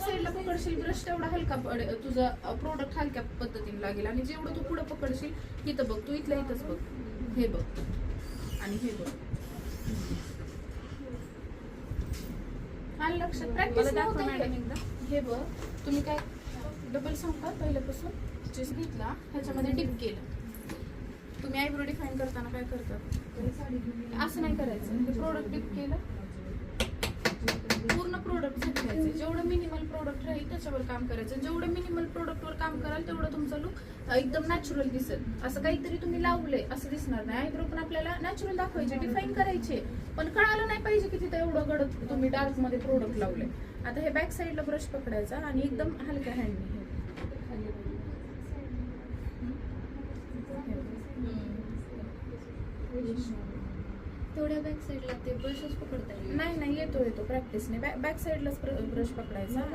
साईडला पकडशील ब्रश तेवढा हलका तुझा प्रोडक्ट हलक्या पद्धतीने लागेल. आणि जेवढं तू पुढे पकडशील इथं बघ, तू इथल्या इथंच बघ, हे बघ आणि हे बघ. आणि लक्षात प्रॅक्टिस हे बघ. तुम्ही काय डबल सांगू का, पहिल्यापासून चेस घेतला ह्याच्यामध्ये डिप केलं. तुम्ही आयब्रो डिफाईन करताना काय करतात, असं नाही करायचं. हे प्रोडक्ट डिप केलं, पूर्ण प्रोडक्ट घ्यायचे. जेवढं मिनिमल प्रोडक्ट राहील त्याच्यावर काम करायचं. जेवढं मिनिमल प्रोडक्टवर काम कराल तेवढं तुमचा लुक एकदम नॅचरल दिसेल. असं काहीतरी तुम्ही लावले असं दिसणार नाही. आयब्रो पण आपल्याला नॅचरल दाखवायचे, डिफाईन करायचे, पण कळालं नाही पाहिजे की तिथे एवढं गडद तुम्ही डार्क मध्ये प्रोडक्ट लावले. आता हे बॅक साईडला ब्रश पकडायचा आणि एकदम हलक्या हँडने तेवढ्या बॅक साईडला ते ब्रशच पकडता येईल. नाही येतो प्रॅक्टिसने. बॅक साईडलाच ब्रश पकडायचा